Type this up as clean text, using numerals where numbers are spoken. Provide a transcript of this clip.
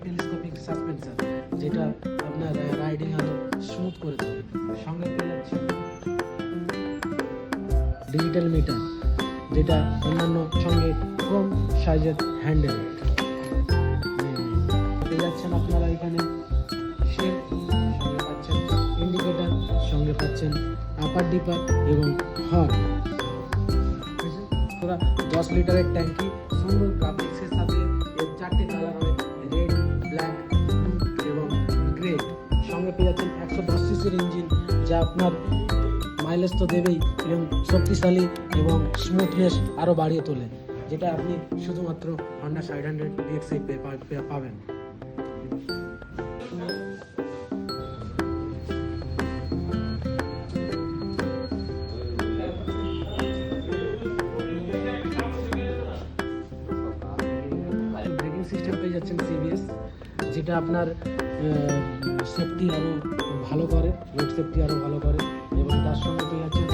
Telescopic suspension, যেটা আপনার riding আরো স্মুথ করে দেবে। সঙ্গে পেয়ে যাচ্ছে ডিজিটাল মিটার, যেটা অন্যান্য সঙ্গে কম সাইজের হ্যান্ডেল পেয়ে যাচ্ছেন আপনারা এখানে। সঙ্গে পাচ্ছেন ইন্ডিকেটার, সঙ্গে পাচ্ছেন আপার ডিপার এবং হর্ন। 10 লিটারের ট্যাঙ্কি, সুন্দর গ্রাফিক্সের সাথে এর 4টে কালার হবে, রেড, ব্ল্যাক, ব্লু এবং গ্রে। সঙ্গে পেয়ে যাচ্ছেন 110 সিসির ইঞ্জিন, যা আপনার মাইলেজ তো দেবেই এবং শক্তিশালী এবং স্মুথনেস আরও বাড়িয়ে তোলে, যেটা আপনি শুধুমাত্র হন্ডা 500 DXi পাবেন। ব্রেকিং সিস্টেম পেয়ে যাচ্ছেন CBS, যেটা আপনার সেফটি আরও ভালো করে, রোড সেফটি আরও ভালো করে। এবং তার সঙ্গে পেয়ে যাচ্ছেন